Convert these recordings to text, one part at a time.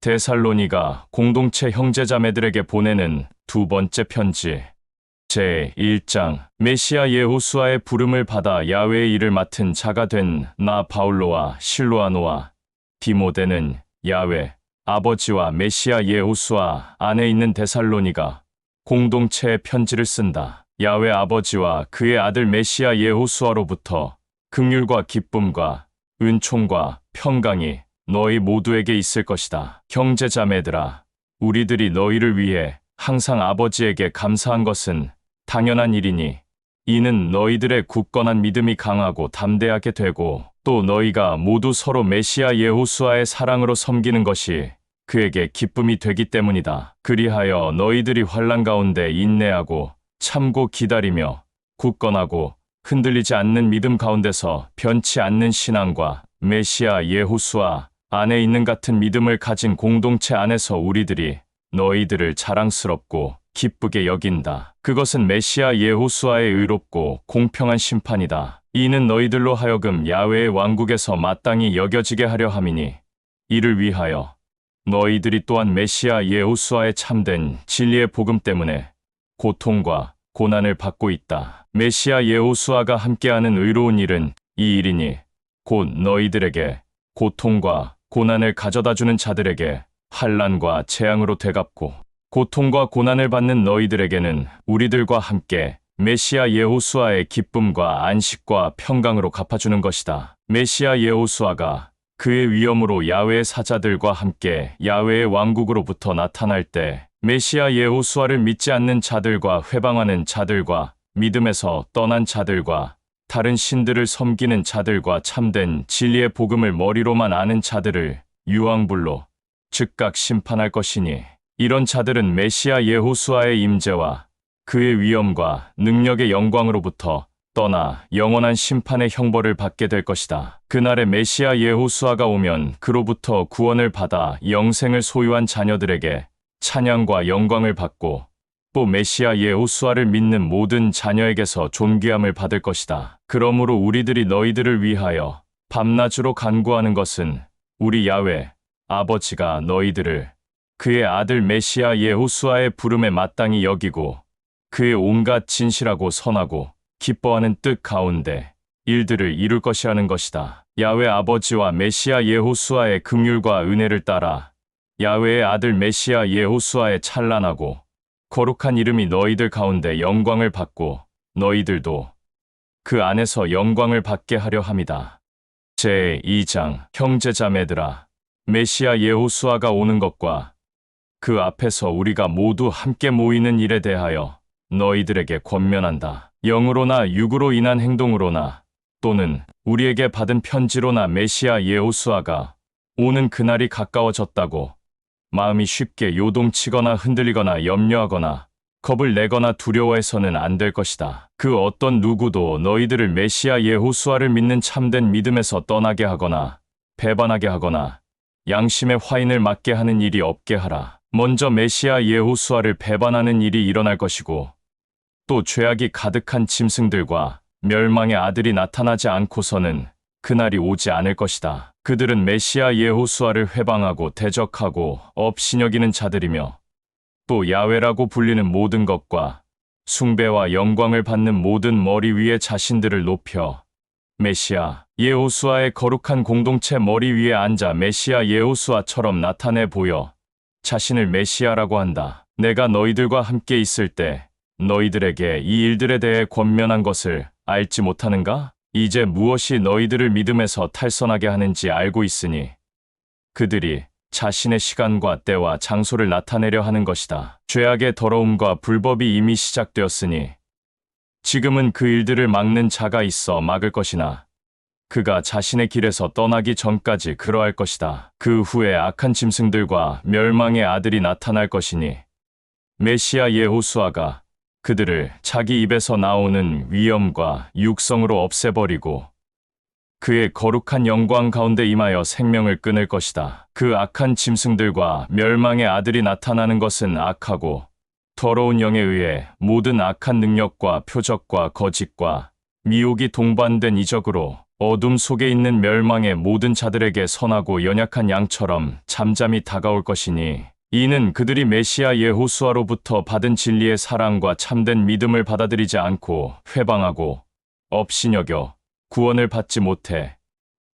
데살로니가 공동체 형제자매들에게 보내는 두 번째 편지. 제1장. 메시아 여호수아의 부름을 받아 야훼의 일을 맡은 자가 된 나 바울로와 실로아노와 디모데는 야훼 아버지와 메시아 여호수아 안에 있는 데살로니가 공동체의 편지를 쓴다. 야훼 아버지와 그의 아들 메시아 여호수아로부터 긍휼과 기쁨과 은총과 평강이 너희 모두에게 있을 것이다. 형제자매들아, 우리들이 너희를 위해 항상 아버지에게 감사한 것은 당연한 일이니 이는 너희들의 굳건한 믿음이 강하고 담대하게 되고 또 너희가 모두 서로 메시아 여호수아의 사랑으로 섬기는 것이 그에게 기쁨이 되기 때문이다. 그리하여 너희들이 환난 가운데 인내하고 참고 기다리며 굳건하고 흔들리지 않는 믿음 가운데서 변치 않는 신앙과 메시아 여호수아 안에 있는 같은 믿음을 가진 공동체 안에서 우리들이 너희들을 자랑스럽고 기쁘게 여긴다. 그것은 메시아 여호수아의 의롭고 공평한 심판이다. 이는 너희들로 하여금 야훼의 왕국에서 마땅히 여겨지게 하려 함이니 이를 위하여 너희들이 또한 메시아 여호수아의 참된 진리의 복음 때문에 고통과 고난을 받고 있다. 메시아 여호수아가 함께하는 의로운 일은 이 일이니 곧 너희들에게 고통과 고난을 가져다주는 자들에게 환난과 재앙으로 되갚고 고통과 고난을 받는 너희들에게는 우리들과 함께 메시아 여호수아의 기쁨과 안식과 평강으로 갚아주는 것이다. 메시아 여호수아가 그의 위엄으로 야훼의 사자들과 함께 야훼의 왕국으로부터 나타날 때 메시아 여호수아를 믿지 않는 자들과 회방하는 자들과 믿음에서 떠난 자들과 다른 신들을 섬기는 자들과 참된 진리의 복음을 머리로만 아는 자들을 유황불로 즉각 심판할 것이니 이런 자들은 메시아 여호수아의 임재와 그의 위엄과 능력의 영광으로부터 떠나 영원한 심판의 형벌을 받게 될 것이다. 그날에 메시아 여호수아가 오면 그로부터 구원을 받아 영생을 소유한 자녀들에게 찬양과 영광을 받고 또 메시아 여호수아를 믿는 모든 자녀에게서 존귀함을 받을 것이다. 그러므로 우리들이 너희들을 위하여 밤낮으로 간구하는 것은 우리 야훼 아버지가 너희들을 그의 아들 메시아 여호수아의 부름에 마땅히 여기고 그의 온갖 진실하고 선하고 기뻐하는 뜻 가운데 일들을 이룰 것이라는 것이다. 야훼 아버지와 메시아 여호수아의 긍휼과 은혜를 따라 야훼의 아들 메시아 여호수아의 찬란하고 거룩한 이름이 너희들 가운데 영광을 받고 너희들도 그 안에서 영광을 받게 하려 함이다. 제2장. 형제자매들아, 메시아 여호수아가 오는 것과 그 앞에서 우리가 모두 함께 모이는 일에 대하여 너희들에게 권면한다. 영으로나 육으로 인한 행동으로나 또는 우리에게 받은 편지로나 메시아 여호수아가 오는 그날이 가까워졌다고 마음이 쉽게 요동치거나 흔들리거나 염려하거나 겁을 내거나 두려워해서는 안 될 것이다. 그 어떤 누구도 너희들을 메시아 여호수아를 믿는 참된 믿음에서 떠나게 하거나 배반하게 하거나 양심의 화인을 맞게 하는 일이 없게 하라. 먼저 메시아 여호수아를 배반하는 일이 일어날 것이고 또 죄악이 가득한 짐승들과 멸망의 아들이 나타나지 않고서는 그날이 오지 않을 것이다. 그들은 메시아 여호수아를 회방하고 대적하고 업신여기는 자들이며 또 야훼라고 불리는 모든 것과 숭배와 영광을 받는 모든 머리 위에 자신들을 높여 메시아 여호수아의 거룩한 공동체 머리 위에 앉아 메시아 여호수아처럼 나타내 보여 자신을 메시아라고 한다. 내가 너희들과 함께 있을 때 너희들에게 이 일들에 대해 권면한 것을 알지 못하는가? 이제 무엇이 너희들을 믿음에서 탈선하게 하는지 알고 있으니 그들이 자신의 시간과 때와 장소를 나타내려 하는 것이다. 죄악의 더러움과 불법이 이미 시작되었으니 지금은 그 일들을 막는 자가 있어 막을 것이나 그가 자신의 길에서 떠나기 전까지 그러할 것이다. 그 후에 악한 짐승들과 멸망의 아들이 나타날 것이니 메시아 여호수아가 그들을 자기 입에서 나오는 위엄과 육성으로 없애버리고 그의 거룩한 영광 가운데 임하여 생명을 끊을 것이다. 그 악한 짐승들과 멸망의 아들이 나타나는 것은 악하고 더러운 영에 의해 모든 악한 능력과 표적과 거짓과 미혹이 동반된 이적으로 어둠 속에 있는 멸망의 모든 자들에게 선하고 연약한 양처럼 잠잠히 다가올 것이니 이는 그들이 메시아 여호수아로부터 받은 진리의 사랑과 참된 믿음을 받아들이지 않고 회방하고 업신여겨 구원을 받지 못해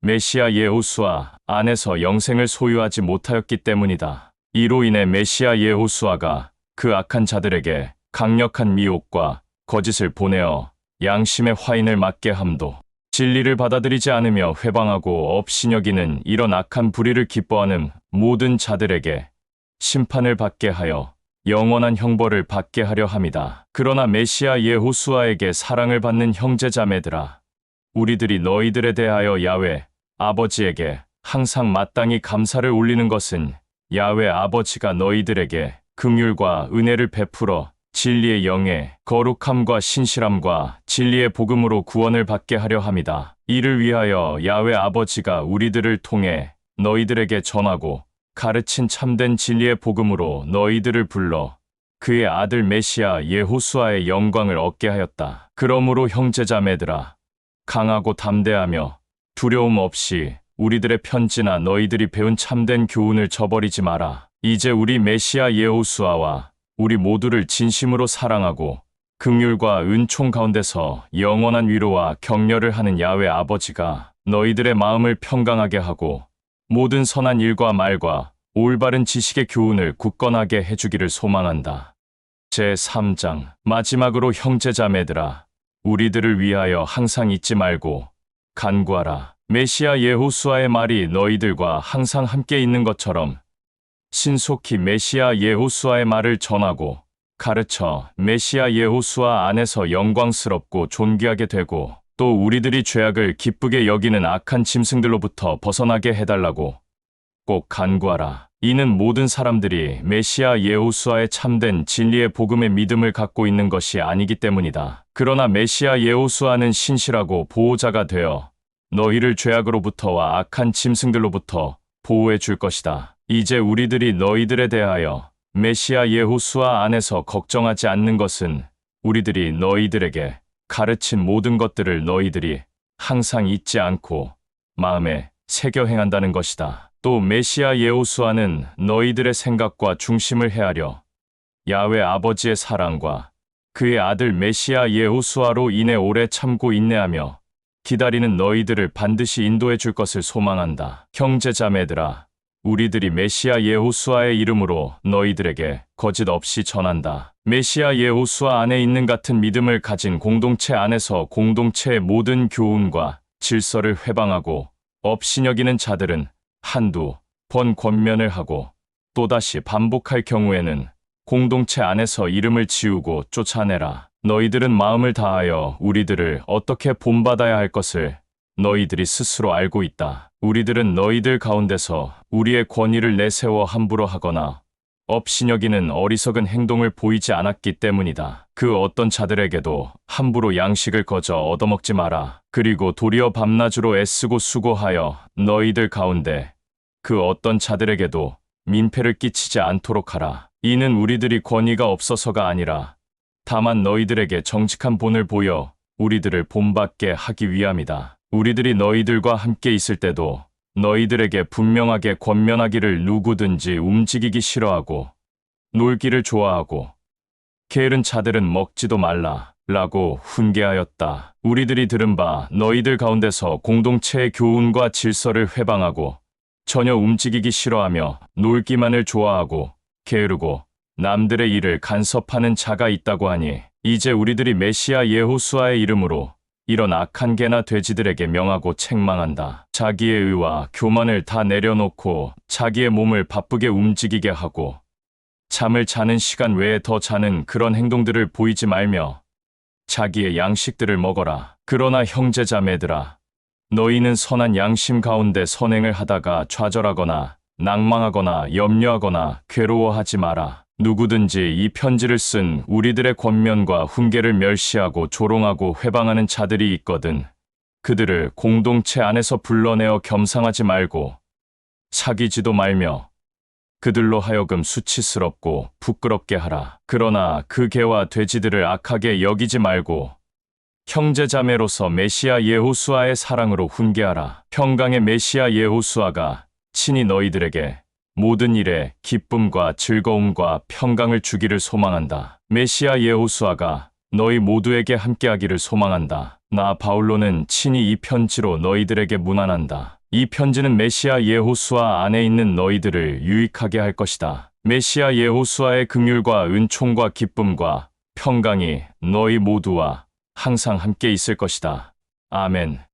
메시아 여호수아 안에서 영생을 소유하지 못하였기 때문이다. 이로 인해 메시아 여호수아가 그 악한 자들에게 강력한 미혹과 거짓을 보내어 양심의 화인을 맞게 함도 진리를 받아들이지 않으며 회방하고 업신여기는 이런 악한 불의를 기뻐하는 모든 자들에게 심판을 받게 하여 영원한 형벌을 받게 하려 함이다. 그러나 메시아 여호수아에게 사랑을 받는 형제자매들아, 우리들이 너희들에 대하여 야훼 아버지에게 항상 마땅히 감사를 올리는 것은 야훼 아버지가 너희들에게 긍휼과 은혜를 베풀어 진리의 영에 거룩함과 신실함과 진리의 복음으로 구원을 받게 하려 함이다. 이를 위하여 야훼 아버지가 우리들을 통해 너희들에게 전하고 가르친 참된 진리의 복음으로 너희들을 불러 그의 아들 메시아 여호수아의 영광을 얻게 하였다. 그러므로 형제자매들아, 강하고 담대하며 두려움 없이 우리들의 편지나 너희들이 배운 참된 교훈을 저버리지 마라. 이제 우리 메시아 여호수아와 우리 모두를 진심으로 사랑하고 긍휼과 은총 가운데서 영원한 위로와 격려를 하는 야훼 아버지가 너희들의 마음을 평강하게 하고 모든 선한 일과 말과 올바른 지식의 교훈을 굳건하게 해주기를 소망한다. 제3장. 마지막으로 형제자매들아, 우리들을 위하여 항상 잊지 말고 간구하라. 메시아 여호수아의 말이 너희들과 항상 함께 있는 것처럼 신속히 메시아 여호수아의 말을 전하고 가르쳐 메시아 여호수아 안에서 영광스럽고 존귀하게 되고 또 우리들이 죄악을 기쁘게 여기는 악한 짐승들로부터 벗어나게 해달라고 꼭 간구하라. 이는 모든 사람들이 메시아 여호수아의 참된 진리의 복음의 믿음을 갖고 있는 것이 아니기 때문이다. 그러나 메시아 여호수아는 신실하고 보호자가 되어 너희를 죄악으로부터와 악한 짐승들로부터 보호해 줄 것이다. 이제 우리들이 너희들에 대하여 메시아 여호수아 안에서 걱정하지 않는 것은 우리들이 너희들에게 가르친 모든 것들을 너희들이 항상 잊지 않고 마음에 새겨 행한다는 것이다. 또 메시아 여호수아는 너희들의 생각과 중심을 헤아려 야훼 아버지의 사랑과 그의 아들 메시아 여호수아로 인해 오래 참고 인내하며 기다리는 너희들을 반드시 인도해 줄 것을 소망한다. 형제자매들아, 우리들이 메시아 여호수아의 이름으로 너희들에게 거짓 없이 전한다. 메시아 여호수아 안에 있는 같은 믿음을 가진 공동체 안에서 공동체의 모든 교훈과 질서를 회방하고 업신여기는 자들은 한두 번 권면을 하고 또다시 반복할 경우에는 공동체 안에서 이름을 지우고 쫓아내라. 너희들은 마음을 다하여 우리들을 어떻게 본받아야 할 것을 너희들이 스스로 알고 있다. 우리들은 너희들 가운데서 우리의 권위를 내세워 함부로 하거나 업신여기는 어리석은 행동을 보이지 않았기 때문이다. 그 어떤 자들에게도 함부로 양식을 거저 얻어먹지 마라. 그리고 도리어 밤낮으로 애쓰고 수고하여 너희들 가운데 그 어떤 자들에게도 민폐를 끼치지 않도록 하라. 이는 우리들이 권위가 없어서가 아니라 다만 너희들에게 정직한 본을 보여 우리들을 본받게 하기 위함이다. 우리들이 너희들과 함께 있을 때도 너희들에게 분명하게 권면하기를 누구든지 움직이기 싫어하고 놀기를 좋아하고 게으른 자들은 먹지도 말라 라고 훈계하였다. 우리들이 들은 바 너희들 가운데서 공동체의 교훈과 질서를 회방하고 전혀 움직이기 싫어하며 놀기만을 좋아하고 게으르고 남들의 일을 간섭하는 자가 있다고 하니 이제 우리들이 메시아 여호수아의 이름으로 이런 악한 개나 돼지들에게 명하고 책망한다. 자기의 의와 교만을 다 내려놓고 자기의 몸을 바쁘게 움직이게 하고 잠을 자는 시간 외에 더 자는 그런 행동들을 보이지 말며 자기의 양식들을 먹어라. 그러나 형제자매들아, 너희는 선한 양심 가운데 선행을 하다가 좌절하거나 낭망하거나 염려하거나 괴로워하지 마라. 누구든지 이 편지를 쓴 우리들의 권면과 훈계를 멸시하고 조롱하고 회방하는 자들이 있거든 그들을 공동체 안에서 불러내어 겸상하지 말고 사귀지도 말며 그들로 하여금 수치스럽고 부끄럽게 하라. 그러나 그 개와 돼지들을 악하게 여기지 말고 형제자매로서 메시아 예호수아의 사랑으로 훈계하라. 평강의 메시아 예호수아가 친히 너희들에게 모든 일에 기쁨과 즐거움과 평강을 주기를 소망한다. 메시아 예호수아가 너희 모두에게 함께하기를 소망한다. 나 바울로는 친히 이 편지로 너희들에게 문안한다. 이 편지는 메시아 예호수아 안에 있는 너희들을 유익하게 할 것이다. 메시아 예호수아의 긍휼과 은총과 기쁨과 평강이 너희 모두와 항상 함께 있을 것이다. 아멘.